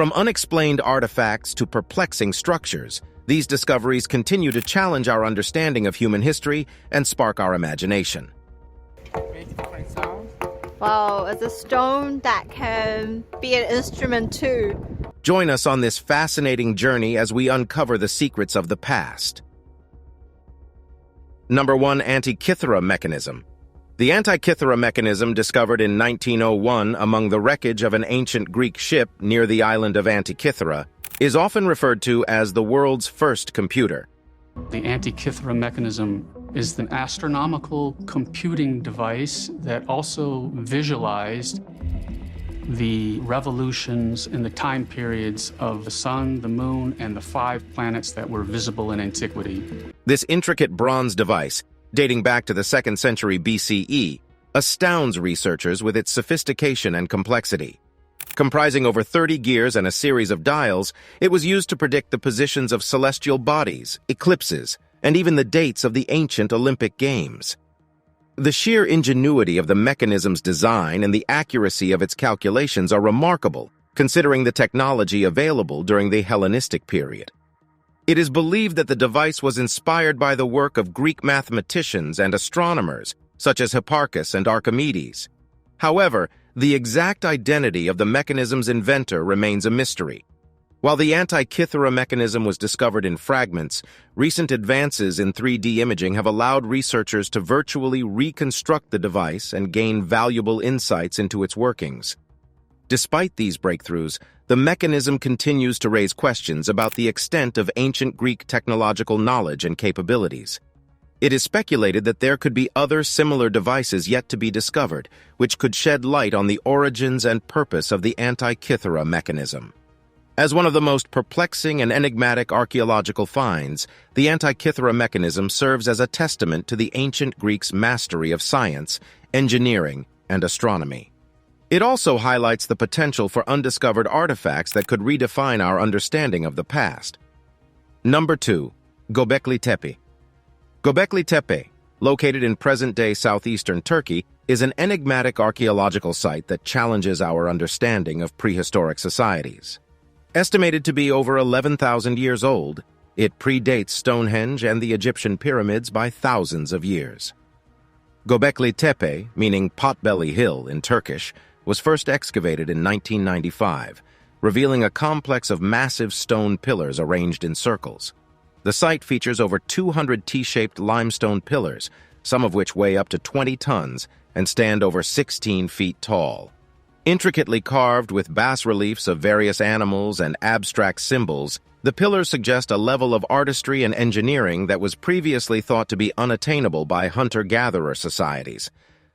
From unexplained artifacts to perplexing structures, these discoveries continue to challenge our understanding of human history and spark our imagination. Wow, it's a stone that can be an instrument too. Join us on this fascinating journey as we uncover the secrets of the past. Number 1. Antikythera mechanism. The Antikythera mechanism, discovered in 1901 among the wreckage of an ancient Greek ship near the island of Antikythera, is often referred to as the world's first computer. The Antikythera mechanism is an astronomical computing device that also visualized the revolutions in the time periods of the sun, the moon, and the 5 planets that were visible in antiquity. This intricate bronze device, dating back to the 2nd century BCE, astounds researchers with its sophistication and complexity. Comprising over 30 gears and a series of dials, it was used to predict the positions of celestial bodies, eclipses, and even the dates of the ancient Olympic Games. The sheer ingenuity of the mechanism's design and the accuracy of its calculations are remarkable, considering the technology available during the Hellenistic period. It is believed that the device was inspired by the work of Greek mathematicians and astronomers, such as Hipparchus and Archimedes. However, the exact identity of the mechanism's inventor remains a mystery. While the Antikythera mechanism was discovered in fragments, recent advances in 3D imaging have allowed researchers to virtually reconstruct the device and gain valuable insights into its workings. Despite these breakthroughs, the mechanism continues to raise questions about the extent of ancient Greek technological knowledge and capabilities. It is speculated that there could be other similar devices yet to be discovered, which could shed light on the origins and purpose of the Antikythera mechanism. As one of the most perplexing and enigmatic archaeological finds, the Antikythera mechanism serves as a testament to the ancient Greeks' mastery of science, engineering, and astronomy. It also highlights the potential for undiscovered artifacts that could redefine our understanding of the past. Number 2. Göbekli Tepe. Göbekli Tepe, located in present-day southeastern Turkey, is an enigmatic archaeological site that challenges our understanding of prehistoric societies. Estimated to be over 11,000 years old, it predates Stonehenge and the Egyptian pyramids by thousands of years. Göbekli Tepe, meaning Potbelly Hill in Turkish, was first excavated in 1995, revealing a complex of massive stone pillars arranged in circles. The site features over 200 T-shaped limestone pillars, some of which weigh up to 20 tons and stand over 16 feet tall. Intricately carved with bas-reliefs of various animals and abstract symbols, the pillars suggest a level of artistry and engineering that was previously thought to be unattainable by hunter-gatherer societies.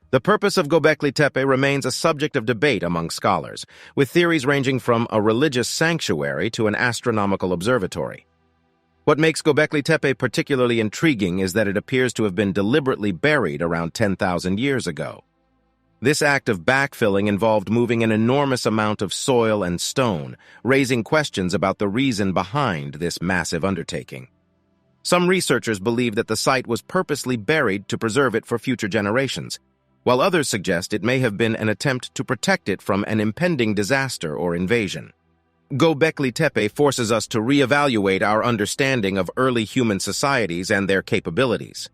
The purpose of Göbekli Tepe remains a subject of debate among scholars, with theories ranging from a religious sanctuary to an astronomical observatory. What makes Göbekli Tepe particularly intriguing is that it appears to have been deliberately buried around 10,000 years ago. This act of backfilling involved moving an enormous amount of soil and stone, raising questions about the reason behind this massive undertaking. Some researchers believe that the site was purposely buried to preserve it for future generations, while others suggest it may have been an attempt to protect it from an impending disaster or invasion. Göbekli Tepe forces us to reevaluate our understanding of early human societies and their capabilities.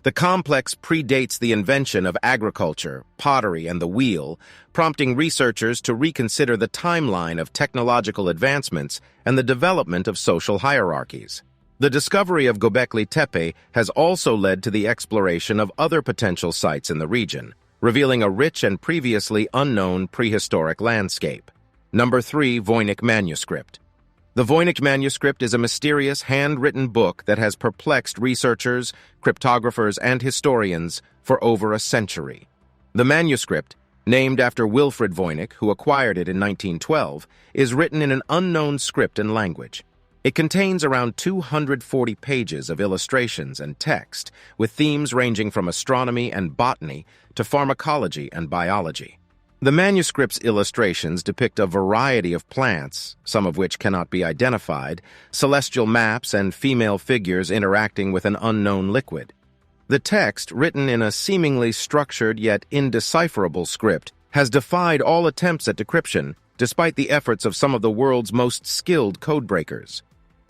The complex predates the invention of agriculture, pottery, and the wheel, prompting researchers to reconsider the timeline of technological advancements and the development of social hierarchies. The discovery of Göbekli Tepe has also led to the exploration of other potential sites in the region, revealing a rich and previously unknown prehistoric landscape. Number 3. Voynich Manuscript. The Voynich Manuscript is a mysterious handwritten book that has perplexed researchers, cryptographers, and historians for over a century. The manuscript, named after Wilfrid Voynich, who acquired it in 1912, is written in an unknown script and language. It contains around 240 pages of illustrations and text, with themes ranging from astronomy and botany to pharmacology and biology. The manuscript's illustrations depict a variety of plants, some of which cannot be identified, celestial maps, and female figures interacting with an unknown liquid. The text, written in a seemingly structured yet indecipherable script, has defied all attempts at decryption despite the efforts of some of the world's most skilled codebreakers.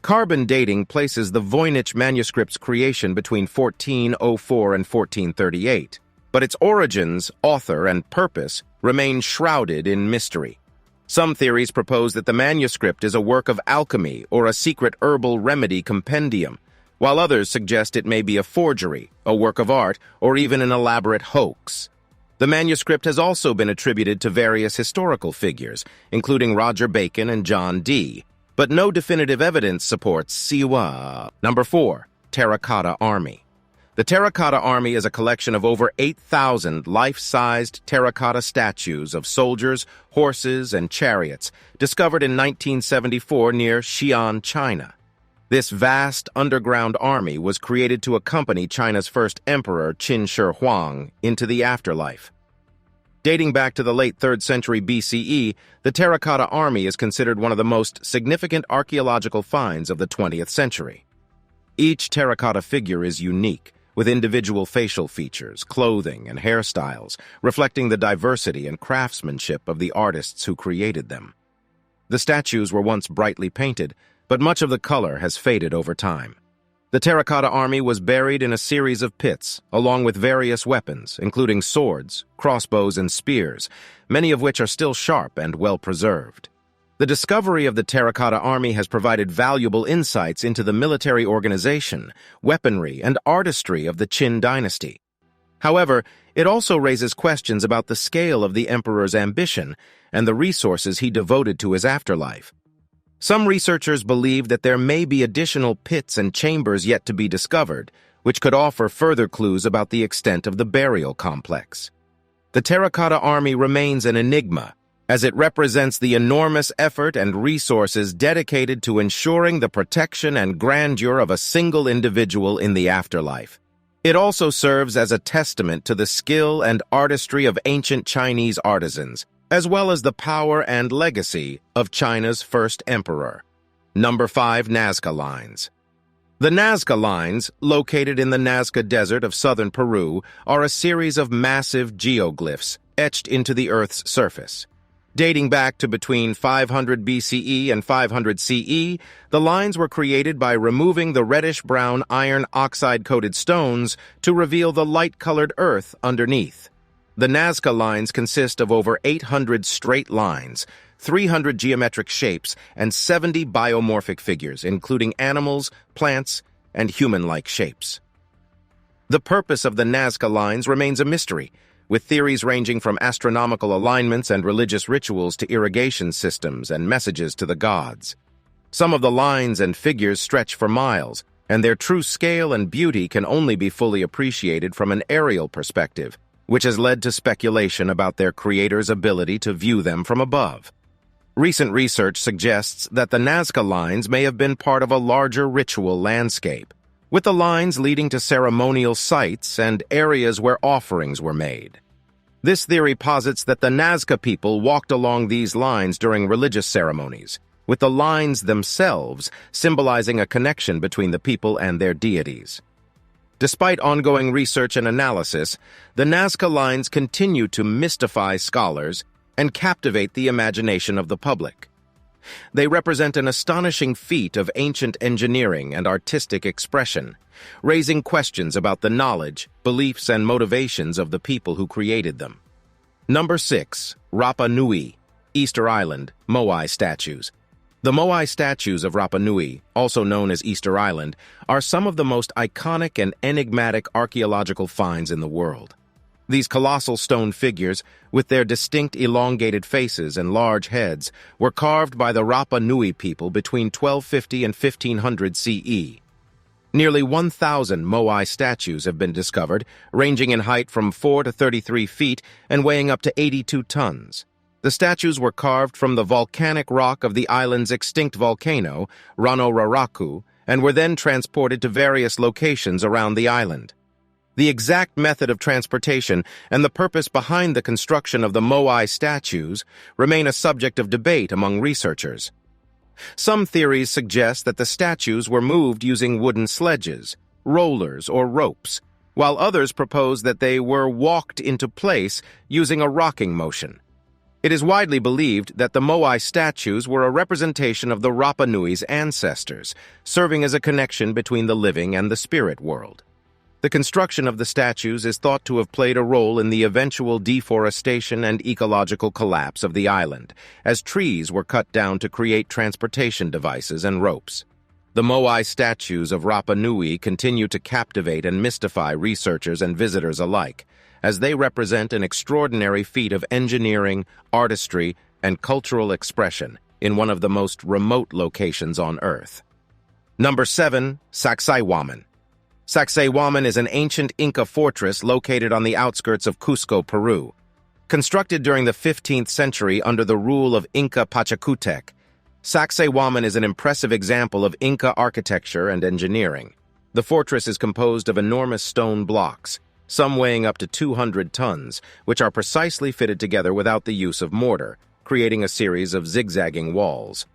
Carbon dating places the Voynich manuscript's creation between 1404 and 1438, but its origins, author, and purpose remain shrouded in mystery. Some theories propose that the manuscript is a work of alchemy or a secret herbal remedy compendium, while others suggest it may be a forgery, a work of art, or even an elaborate hoax. The manuscript has also been attributed to various historical figures, including Roger Bacon and John Dee, but no definitive evidence supports Siwa. Number 4. Terracotta Army. The Terracotta Army is a collection of over 8,000 life-sized terracotta statues of soldiers, horses, and chariots, discovered in 1974 near Xi'an, China. This vast underground army was created to accompany China's first emperor, Qin Shi Huang, into the afterlife. Dating back to the late 3rd century BCE, the Terracotta Army is considered one of the most significant archaeological finds of the 20th century. Each terracotta figure is unique, with individual facial features, clothing, and hairstyles, reflecting the diversity and craftsmanship of the artists who created them. The statues were once brightly painted, but much of the color has faded over time. The Terracotta Army was buried in a series of pits, along with various weapons, including swords, crossbows, and spears, many of which are still sharp and well-preserved. The discovery of the Terracotta Army has provided valuable insights into the military organization, weaponry, and artistry of the Qin dynasty. However, it also raises questions about the scale of the emperor's ambition and the resources he devoted to his afterlife. Some researchers believe that there may be additional pits and chambers yet to be discovered, which could offer further clues about the extent of the burial complex. The Terracotta Army remains an enigma, as it represents the enormous effort and resources dedicated to ensuring the protection and grandeur of a single individual in the afterlife. It also serves as a testament to the skill and artistry of ancient Chinese artisans, as well as the power and legacy of China's first emperor. Number 5. Nazca Lines. The Nazca Lines, located in the Nazca Desert of southern Peru, are a series of massive geoglyphs etched into the Earth's surface. Dating back to between 500 BCE and 500 CE, the lines were created by removing the reddish-brown iron oxide-coated stones to reveal the light-colored earth underneath. The Nazca Lines consist of over 800 straight lines, 300 geometric shapes, and 70 biomorphic figures, including animals, plants, and human-like shapes. The purpose of the Nazca Lines remains a mystery, with theories ranging from astronomical alignments and religious rituals to irrigation systems and messages to the gods. Some of the lines and figures stretch for miles, and their true scale and beauty can only be fully appreciated from an aerial perspective, which has led to speculation about their creator's ability to view them from above. Recent research suggests that the Nazca Lines may have been part of a larger ritual landscape, with the lines leading to ceremonial sites and areas where offerings were made. This theory posits that the Nazca people walked along these lines during religious ceremonies, with the lines themselves symbolizing a connection between the people and their deities. Despite ongoing research and analysis, the Nazca Lines continue to mystify scholars and captivate the imagination of the public. They represent an astonishing feat of ancient engineering and artistic expression, raising questions about the knowledge, beliefs, and motivations of the people who created them. Number 6. Rapa Nui, Easter Island, Moai Statues. The Moai statues of Rapa Nui, also known as Easter Island, are some of the most iconic and enigmatic archaeological finds in the world. These colossal stone figures, with their distinct elongated faces and large heads, were carved by the Rapa Nui people between 1250 and 1500 CE. Nearly 1,000 Moai statues have been discovered, ranging in height from 4 to 33 feet and weighing up to 82 tons. The statues were carved from the volcanic rock of the island's extinct volcano, Rano Raraku, and were then transported to various locations around the island. The exact method of transportation and the purpose behind the construction of the Moai statues remain a subject of debate among researchers. Some theories suggest that the statues were moved using wooden sledges, rollers, or ropes, while others propose that they were walked into place using a rocking motion. It is widely believed that the Moai statues were a representation of the Rapa Nui's ancestors, serving as a connection between the living and the spirit world. The construction of the statues is thought to have played a role in the eventual deforestation and ecological collapse of the island, as trees were cut down to create transportation devices and ropes. The Moai statues of Rapa Nui continue to captivate and mystify researchers and visitors alike, as they represent an extraordinary feat of engineering, artistry, and cultural expression in one of the most remote locations on Earth. Number 7. Sacsayhuaman. Sacsayhuaman is an ancient Inca fortress located on the outskirts of Cusco, Peru. Constructed during the 15th century under the rule of Inca Pachacutec, Sacsayhuaman is an impressive example of Inca architecture and engineering. The fortress is composed of enormous stone blocks, some weighing up to 200 tons, which are precisely fitted together without the use of mortar, creating a series of zigzagging walls.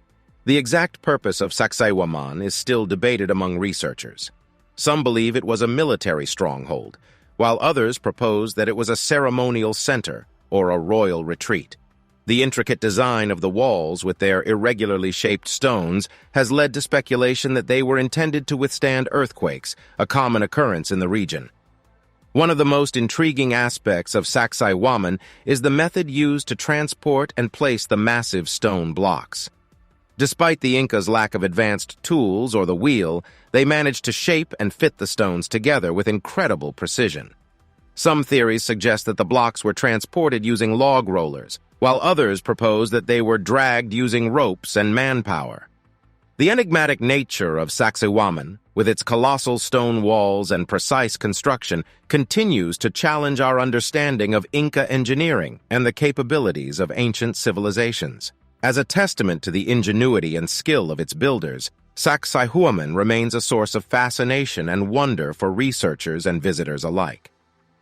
The exact purpose of Sacsayhuaman is still debated among researchers. Some believe it was a military stronghold, while others propose that it was a ceremonial center or a royal retreat. The intricate design of the walls with their irregularly shaped stones has led to speculation that they were intended to withstand earthquakes, a common occurrence in the region. One of the most intriguing aspects of Sacsayhuaman is the method used to transport and place the massive stone blocks. Despite the Incas' lack of advanced tools or the wheel, they managed to shape and fit the stones together with incredible precision. Some theories suggest that the blocks were transported using log rollers, while others propose that they were dragged using ropes and manpower. The enigmatic nature of Sacsayhuaman, with its colossal stone walls and precise construction, continues to challenge our understanding of Inca engineering and the capabilities of ancient civilizations. As a testament to the ingenuity and skill of its builders, Sacsayhuaman remains a source of fascination and wonder for researchers and visitors alike.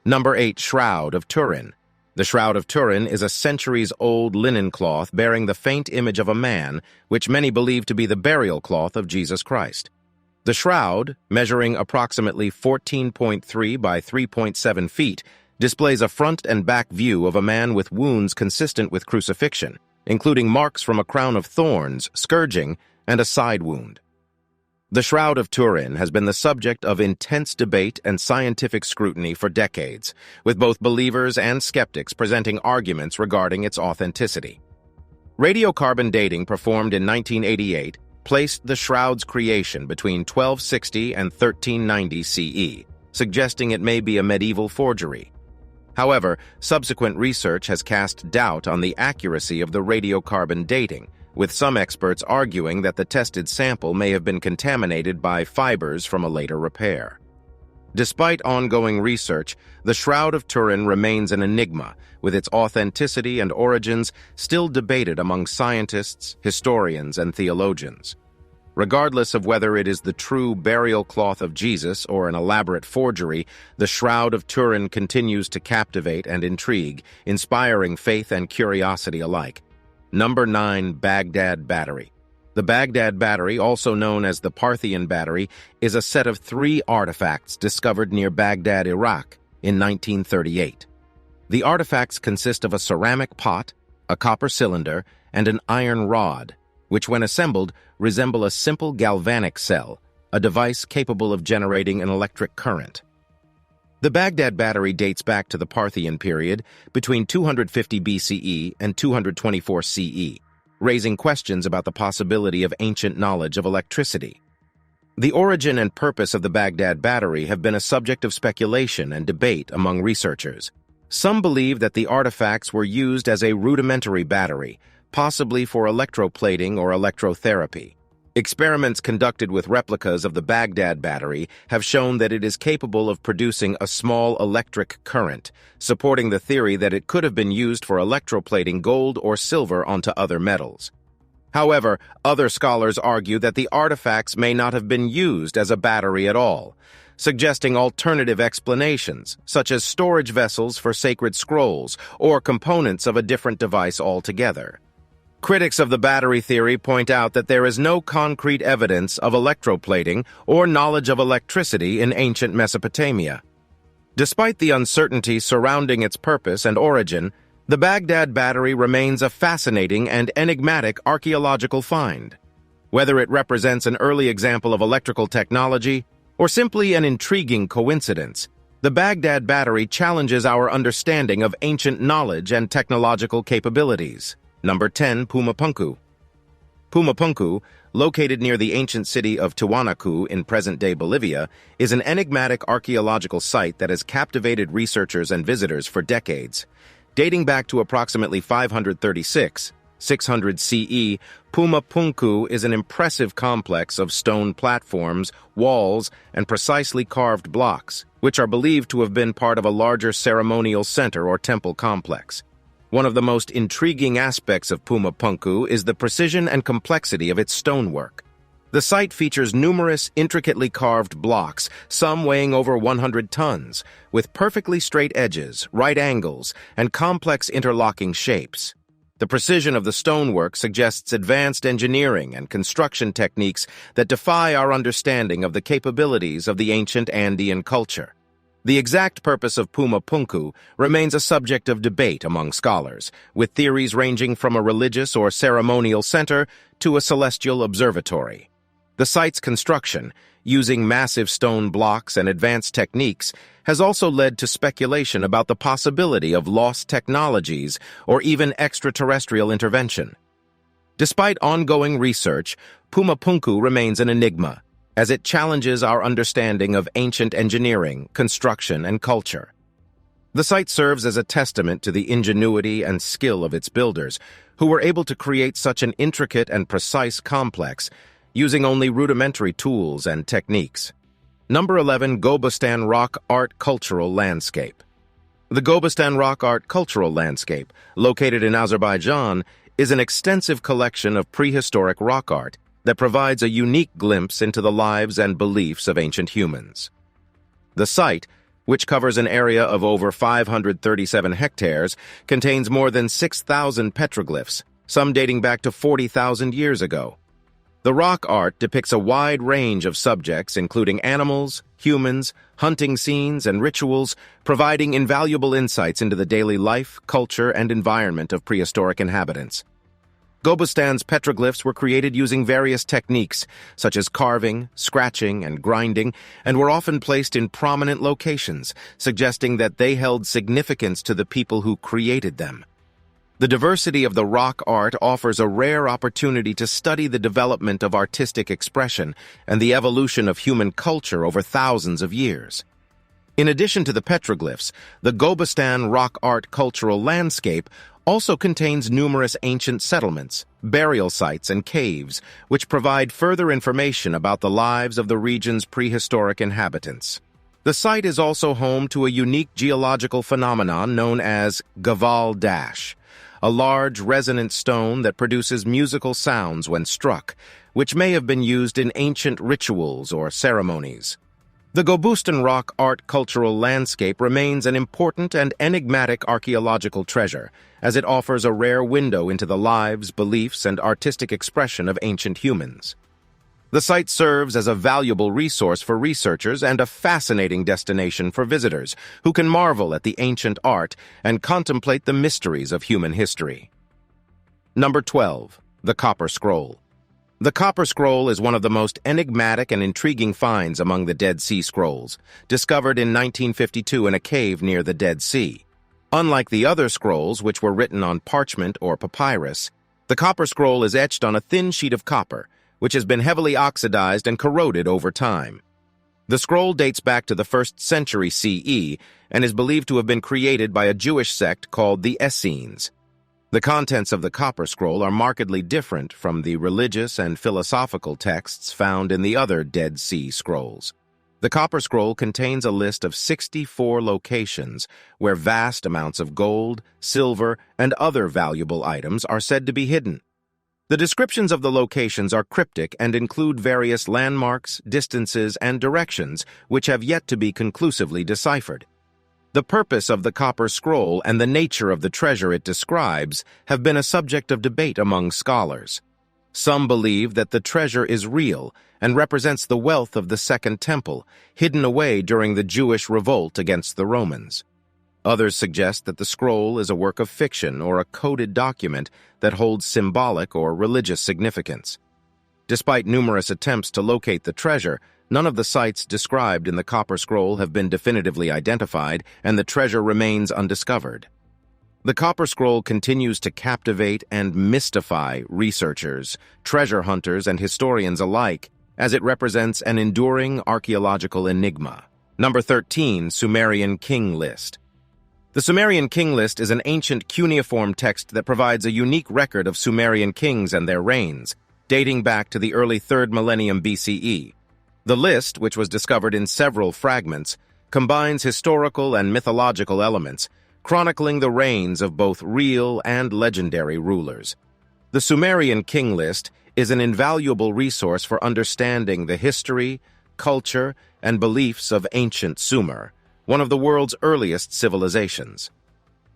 Number 8. Shroud of Turin. The Shroud of Turin is a centuries-old linen cloth bearing the faint image of a man, which many believe to be the burial cloth of Jesus Christ. The shroud, measuring approximately 14.3 by 3.7 feet, displays a front and back view of a man with wounds consistent with crucifixion, including marks from a crown of thorns, scourging, and a side wound. The Shroud of Turin has been the subject of intense debate and scientific scrutiny for decades, with both believers and skeptics presenting arguments regarding its authenticity. Radiocarbon dating performed in 1988 placed the shroud's creation between 1260 and 1390 CE, suggesting it may be a medieval forgery. However, subsequent research has cast doubt on the accuracy of the radiocarbon dating, with some experts arguing that the tested sample may have been contaminated by fibers from a later repair. Despite ongoing research, the Shroud of Turin remains an enigma, with its authenticity and origins still debated among scientists, historians, and theologians. Regardless of whether it is the true burial cloth of Jesus or an elaborate forgery, the Shroud of Turin continues to captivate and intrigue, inspiring faith and curiosity alike. Number 9. Baghdad Battery. The Baghdad Battery, also known as the Parthian Battery, is a set of 3 artifacts discovered near Baghdad, Iraq, in 1938. The artifacts consist of a ceramic pot, a copper cylinder, and an iron rod, which when assembled resemble a simple galvanic cell, a device capable of generating an electric current. The Baghdad Battery dates back to the Parthian period between 250 BCE and 224 CE, raising questions about the possibility of ancient knowledge of electricity. The origin and purpose of the Baghdad Battery have been a subject of speculation and debate among researchers. Some believe that the artifacts were used as a rudimentary battery, possibly for electroplating or electrotherapy. Experiments conducted with replicas of the Baghdad Battery have shown that it is capable of producing a small electric current, supporting the theory that it could have been used for electroplating gold or silver onto other metals. However, other scholars argue that the artifacts may not have been used as a battery at all, suggesting alternative explanations, such as storage vessels for sacred scrolls or components of a different device altogether. Critics of the battery theory point out that there is no concrete evidence of electroplating or knowledge of electricity in ancient Mesopotamia. Despite the uncertainty surrounding its purpose and origin, The Baghdad Battery remains a fascinating and enigmatic archaeological find. Whether it represents an early example of electrical technology or simply an intriguing coincidence, the Baghdad Battery challenges our understanding of ancient knowledge and technological capabilities. Number 10. Pumapunku. Pumapunku, located near the ancient city of Tiwanaku in present-day Bolivia, is an enigmatic archaeological site that has captivated researchers and visitors for decades. Dating back to approximately 536, 600 CE, Pumapunku is an impressive complex of stone platforms, walls, and precisely carved blocks, which are believed to have been part of a larger ceremonial center or temple complex. One of the most intriguing aspects of Pumapunku is the precision and complexity of its stonework. The site features numerous intricately carved blocks, some weighing over 100 tons, with perfectly straight edges, right angles, and complex interlocking shapes. The precision of the stonework suggests advanced engineering and construction techniques that defy our understanding of the capabilities of the ancient Andean culture. The exact purpose of Pumapunku remains a subject of debate among scholars, with theories ranging from a religious or ceremonial center to a celestial observatory. The site's construction, using massive stone blocks and advanced techniques, has also led to speculation about the possibility of lost technologies or even extraterrestrial intervention. Despite ongoing research, Pumapunku remains an enigma, as it challenges our understanding of ancient engineering, construction, and culture. The site serves as a testament to the ingenuity and skill of its builders, who were able to create such an intricate and precise complex using only rudimentary tools and techniques. Number 11. Gobustan Rock Art Cultural Landscape. The Gobustan Rock Art Cultural Landscape, located in Azerbaijan, is an extensive collection of prehistoric rock art that provides a unique glimpse into the lives and beliefs of ancient humans. The site, which covers an area of over 537 hectares, contains more than 6,000 petroglyphs, some dating back to 40,000 years ago. The rock art depicts a wide range of subjects, including animals, humans, hunting scenes, and rituals, providing invaluable insights into the daily life, culture, and environment of prehistoric inhabitants. Gobustan's petroglyphs were created using various techniques, such as carving, scratching, and grinding, and were often placed in prominent locations, suggesting that they held significance to the people who created them. The diversity of the rock art offers a rare opportunity to study the development of artistic expression and the evolution of human culture over thousands of years. In addition to the petroglyphs, the Gobustan Rock Art Cultural Landscape also contains numerous ancient settlements, burial sites, and caves, which provide further information about the lives of the region's prehistoric inhabitants. The site is also home to a unique geological phenomenon known as Gaval Dash, a large resonant stone that produces musical sounds when struck, which may have been used in ancient rituals or ceremonies. The Gobustan Rock Art Cultural Landscape remains an important and enigmatic archaeological treasure, as it offers a rare window into the lives, beliefs, and artistic expression of ancient humans. The site serves as a valuable resource for researchers and a fascinating destination for visitors who can marvel at the ancient art and contemplate the mysteries of human history. Number 12. The Copper Scroll. The Copper Scroll is one of the most enigmatic and intriguing finds among the Dead Sea Scrolls, discovered in 1952 in a cave near the Dead Sea. Unlike the other scrolls, which were written on parchment or papyrus, the Copper Scroll is etched on a thin sheet of copper, which has been heavily oxidized and corroded over time. The scroll dates back to the 1st century CE and is believed to have been created by a Jewish sect called the Essenes. The contents of the Copper Scroll are markedly different from the religious and philosophical texts found in the other Dead Sea Scrolls. The Copper Scroll contains a list of 64 locations where vast amounts of gold, silver, and other valuable items are said to be hidden. The descriptions of the locations are cryptic and include various landmarks, distances, and directions which have yet to be conclusively deciphered. The purpose of the Copper Scroll and the nature of the treasure it describes have been a subject of debate among scholars. Some believe that the treasure is real and represents the wealth of the Second Temple, hidden away during the Jewish revolt against the Romans. Others suggest that the scroll is a work of fiction or a coded document that holds symbolic or religious significance. Despite numerous attempts to locate the treasure, none of the sites described in the Copper Scroll have been definitively identified, and the treasure remains undiscovered. The Copper Scroll continues to captivate and mystify researchers, treasure hunters, and historians alike, as it represents an enduring archaeological enigma. Number 13, Sumerian King List. The Sumerian King List is an ancient cuneiform text that provides a unique record of Sumerian kings and their reigns, dating back to the early 3rd millennium BCE. The list, which was discovered in several fragments, combines historical and mythological elements, chronicling the reigns of both real and legendary rulers. The Sumerian King List is an invaluable resource for understanding the history, culture, and beliefs of ancient Sumer, one of the world's earliest civilizations.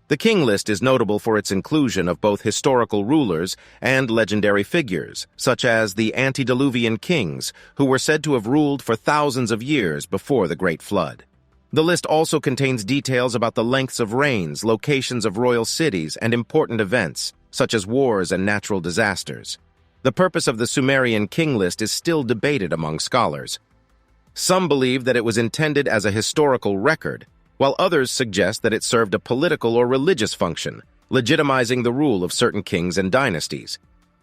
The King List is notable for its inclusion of both historical rulers and legendary figures, such as the antediluvian kings, who were said to have ruled for thousands of years before the Great Flood. The list also contains details about the lengths of reigns, locations of royal cities, and important events, such as wars and natural disasters. The purpose of the Sumerian King List is still debated among scholars. Some believe that it was intended as a historical record, while others suggest that it served a political or religious function, legitimizing the rule of certain kings and dynasties.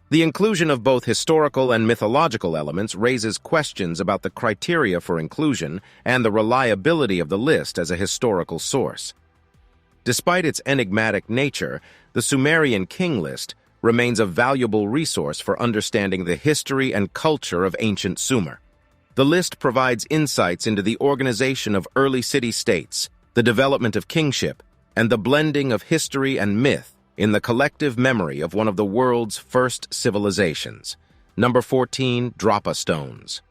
The inclusion of both historical and mythological elements raises questions about the criteria for inclusion and the reliability of the list as a historical source. Despite its enigmatic nature, the Sumerian King List remains a valuable resource for understanding the history and culture of ancient Sumer. The list provides insights into the organization of early city-states, the development of kingship, and the blending of history and myth in the collective memory of one of the world's first civilizations. Number 14, Drapa Stones.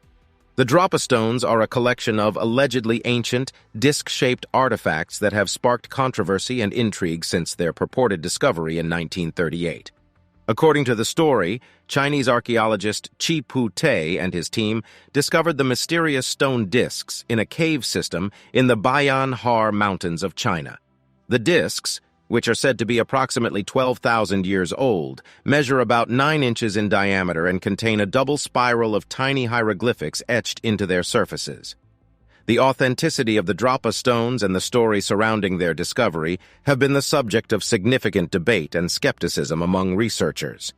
The Drapa Stones are a collection of allegedly ancient, disc-shaped artifacts that have sparked controversy and intrigue since their purported discovery in 1938. According to the story, Chinese archaeologist Chi Pu Te and his team discovered the mysterious stone discs in a cave system in the Bayan Har Mountains of China. The discs, which are said to be approximately 12,000 years old, measure about 9 inches in diameter and contain a double spiral of tiny hieroglyphics etched into their surfaces. The authenticity of the Drapa stones and the story surrounding their discovery have been the subject of significant debate and skepticism among researchers.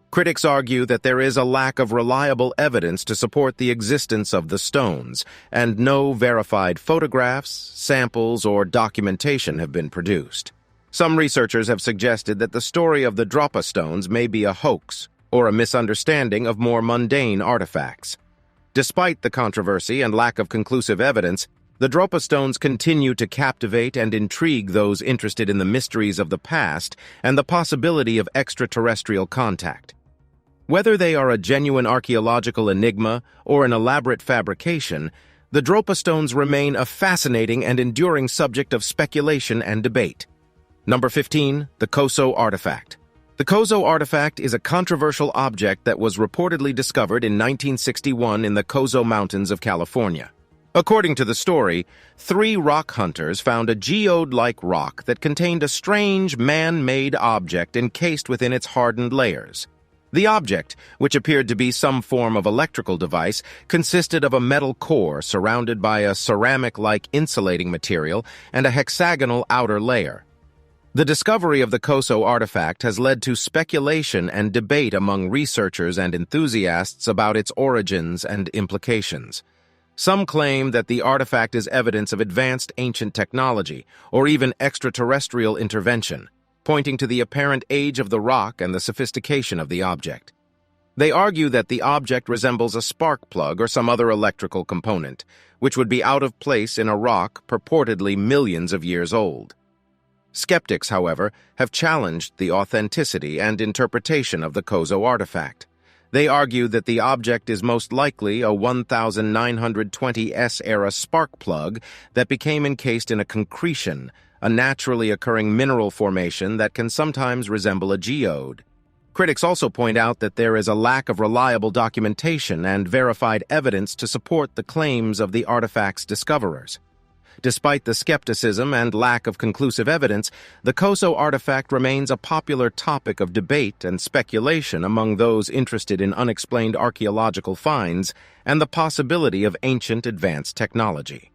Critics argue that there is a lack of reliable evidence to support the existence of the stones, and no verified photographs, samples, or documentation have been produced. Some researchers have suggested that the story of the Drapa stones may be a hoax or a misunderstanding of more mundane artifacts. Despite the controversy and lack of conclusive evidence, the Drapa stones continue to captivate and intrigue those interested in the mysteries of the past and the possibility of extraterrestrial contact. Whether they are a genuine archaeological enigma or an elaborate fabrication, the Drapa stones remain a fascinating and enduring subject of speculation and debate. Number 15, the Koso Artifact. The Koso Artifact is a controversial object that was reportedly discovered in 1961 in the Koso Mountains of California. According to the story, 3 rock hunters found a geode-like rock that contained a strange man-made object encased within its hardened layers. The object, which appeared to be some form of electrical device, consisted of a metal core surrounded by a ceramic-like insulating material and a hexagonal outer layer. The discovery of the Koso artifact has led to speculation and debate among researchers and enthusiasts about its origins and implications. Some claim that the artifact is evidence of advanced ancient technology or even extraterrestrial intervention, pointing to the apparent age of the rock and the sophistication of the object. They argue that the object resembles a spark plug or some other electrical component, which would be out of place in a rock purportedly millions of years old. Skeptics, however, have challenged the authenticity and interpretation of the Koso artifact. They argue that the object is most likely a 1920s-era spark plug that became encased in a concretion, a naturally occurring mineral formation that can sometimes resemble a geode. Critics also point out that there is a lack of reliable documentation and verified evidence to support the claims of the artifact's discoverers. Despite the skepticism and lack of conclusive evidence, the Koso artifact remains a popular topic of debate and speculation among those interested in unexplained archaeological finds and the possibility of ancient advanced technology.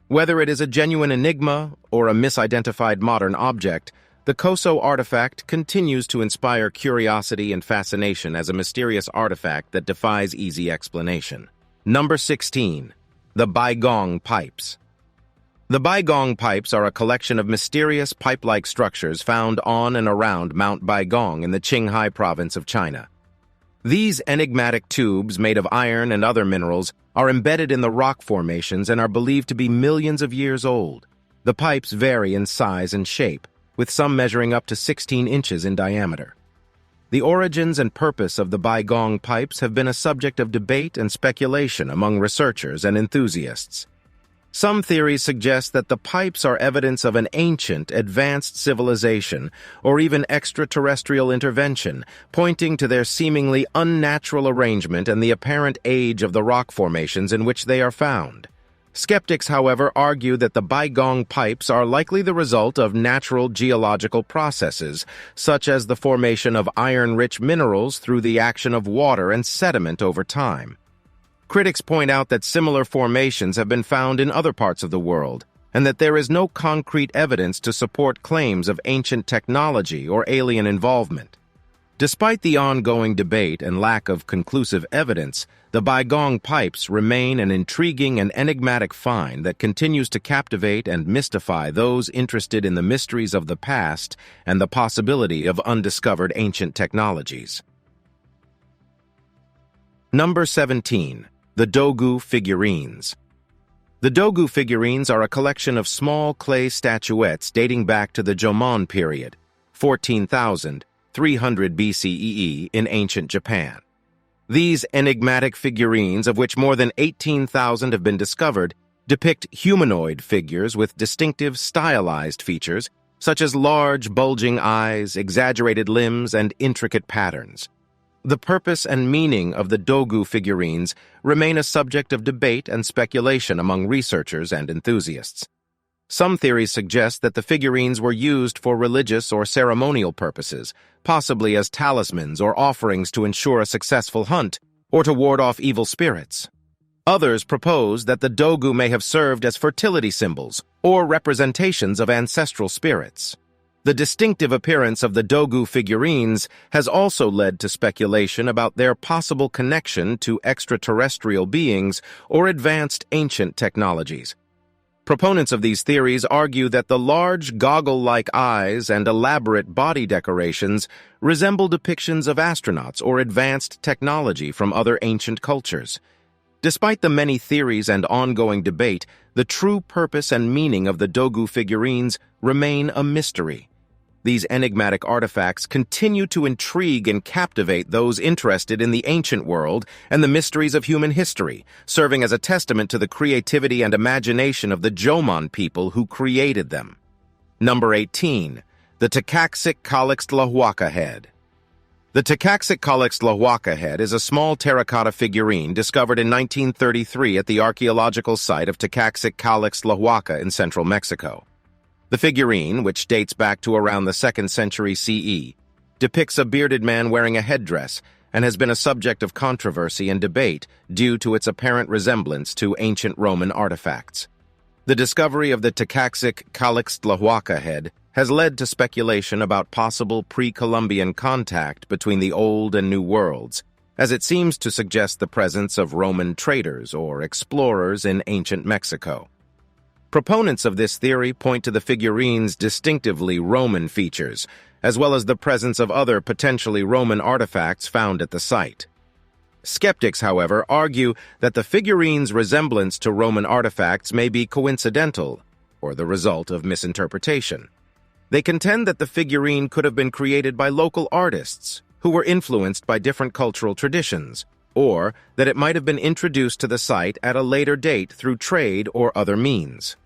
Whether it is a genuine enigma or a misidentified modern object, the Koso artifact continues to inspire curiosity and fascination as a mysterious artifact that defies easy explanation. Number 16. The Baigong Pipes. The Baigong Pipes are a collection of mysterious pipe-like structures found on and around Mount Baigong in the Qinghai province of China. These enigmatic tubes, made of iron and other minerals, are embedded in the rock formations and are believed to be millions of years old. The pipes vary in size and shape, with some measuring up to 16 inches in diameter. The origins and purpose of the Baigong pipes have been a subject of debate and speculation among researchers and enthusiasts. Some theories suggest that the pipes are evidence of an ancient, advanced civilization or even extraterrestrial intervention, pointing to their seemingly unnatural arrangement and the apparent age of the rock formations in which they are found. Skeptics, however, argue that the Baigong pipes are likely the result of natural geological processes, such as the formation of iron-rich minerals through the action of water and sediment over time. Critics point out that similar formations have been found in other parts of the world, and that there is no concrete evidence to support claims of ancient technology or alien involvement. Despite the ongoing debate and lack of conclusive evidence, the Baigong pipes remain an intriguing and enigmatic find that continues to captivate and mystify those interested in the mysteries of the past and the possibility of undiscovered ancient technologies. Number 17. The Dogu Figurines. The Dogu figurines are a collection of small clay statuettes dating back to the Jomon period, 14,300 BCE in ancient Japan. These enigmatic figurines, of which more than 18,000 have been discovered, depict humanoid figures with distinctive stylized features, such as large, bulging eyes, exaggerated limbs, and intricate patterns. The purpose and meaning of the Dogu figurines remain a subject of debate and speculation among researchers and enthusiasts. Some theories suggest that the figurines were used for religious or ceremonial purposes, possibly as talismans or offerings to ensure a successful hunt or to ward off evil spirits. Others propose that the Dogu may have served as fertility symbols or representations of ancestral spirits. The distinctive appearance of the Dogu figurines has also led to speculation about their possible connection to extraterrestrial beings or advanced ancient technologies. Proponents of these theories argue that the large goggle-like eyes and elaborate body decorations resemble depictions of astronauts or advanced technology from other ancient cultures. Despite the many theories and ongoing debate, the true purpose and meaning of the Dogu figurines remain a mystery. These enigmatic artifacts continue to intrigue and captivate those interested in the ancient world and the mysteries of human history, serving as a testament to the creativity and imagination of the Jomon people who created them. Number 18. The Tekaxitlahuaca head. The Tekaxitlahuaca head is a small terracotta figurine discovered in 1933 at the archaeological site of Tekaxitlahuaca in central Mexico. The figurine, which dates back to around the 2nd century CE, depicts a bearded man wearing a headdress and has been a subject of controversy and debate due to its apparent resemblance to ancient Roman artifacts. The discovery of the Tekaxitlahuaca head has led to speculation about possible pre-Columbian contact between the Old and New Worlds, as it seems to suggest the presence of Roman traders or explorers in ancient Mexico. Proponents of this theory point to the figurine's distinctively Roman features, as well as the presence of other potentially Roman artifacts found at the site. Skeptics, however, argue that the figurine's resemblance to Roman artifacts may be coincidental, or the result of misinterpretation. They contend that the figurine could have been created by local artists who were influenced by different cultural traditions, or that it might have been introduced to the site at a later date through trade or other means.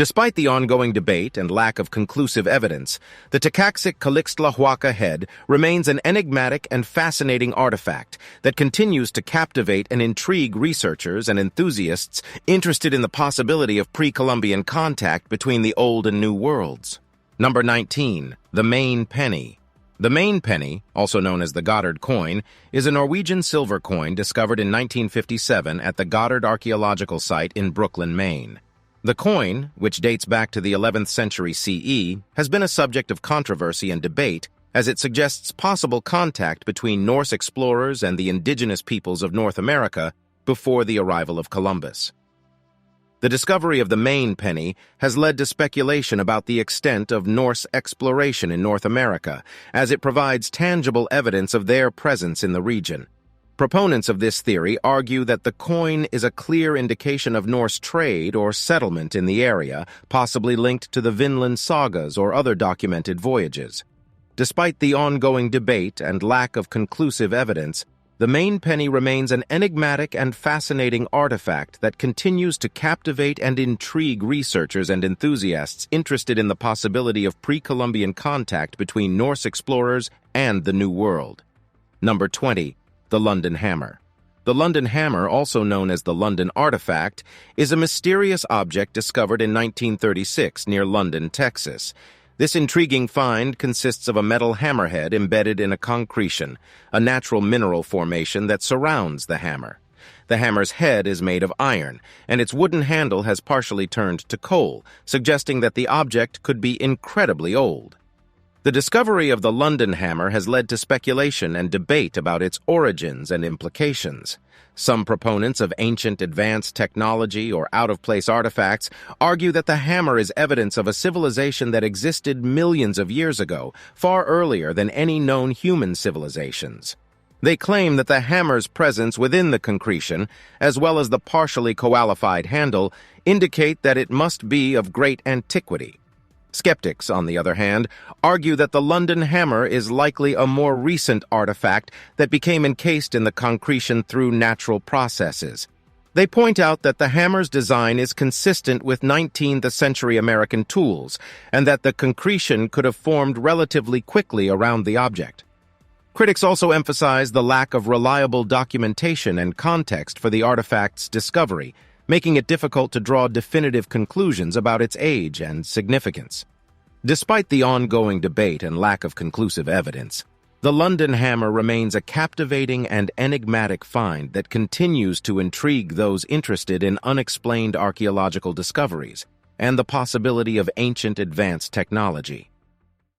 Despite the ongoing debate and lack of conclusive evidence, the Takaxic Calixtlahuaca head remains an enigmatic and fascinating artifact that continues to captivate and intrigue researchers and enthusiasts interested in the possibility of pre-Columbian contact between the Old and New Worlds. Number 19. The Main Penny. The Main Penny, also known as the Goddard coin, is a Norwegian silver coin discovered in 1957 at the Goddard Archaeological Site in Brooklyn, Maine. The coin, which dates back to the 11th century CE, has been a subject of controversy and debate as it suggests possible contact between Norse explorers and the indigenous peoples of North America before the arrival of Columbus. The discovery of the Main Penny has led to speculation about the extent of Norse exploration in North America, as it provides tangible evidence of their presence in the region. Proponents of this theory argue that the coin is a clear indication of Norse trade or settlement in the area, possibly linked to the Vinland sagas or other documented voyages. Despite the ongoing debate and lack of conclusive evidence, the Main Penny remains an enigmatic and fascinating artifact that continues to captivate and intrigue researchers and enthusiasts interested in the possibility of pre-Columbian contact between Norse explorers and the New World. Number 20. The London Hammer. The London Hammer, also known as the London Artifact, is a mysterious object discovered in 1936 near London, Texas. This intriguing find consists of a metal hammerhead embedded in a concretion, a natural mineral formation that surrounds the hammer. The hammer's head is made of iron, and its wooden handle has partially turned to coal, suggesting that the object could be incredibly old. The discovery of the London hammer has led to speculation and debate about its origins and implications. Some proponents of ancient advanced technology or out-of-place artifacts argue that the hammer is evidence of a civilization that existed millions of years ago, far earlier than any known human civilizations. They claim that the hammer's presence within the concretion, as well as the partially coalified handle, indicate that it must be of great antiquity. Skeptics, on the other hand, argue that the London hammer is likely a more recent artifact that became encased in the concretion through natural processes. They point out that the hammer's design is consistent with 19th century American tools, and that the concretion could have formed relatively quickly around the object. Critics also emphasize the lack of reliable documentation and context for the artifact's discovery, making it difficult to draw definitive conclusions about its age and significance. Despite the ongoing debate and lack of conclusive evidence, the London hammer remains a captivating and enigmatic find that continues to intrigue those interested in unexplained archaeological discoveries and the possibility of ancient advanced technology.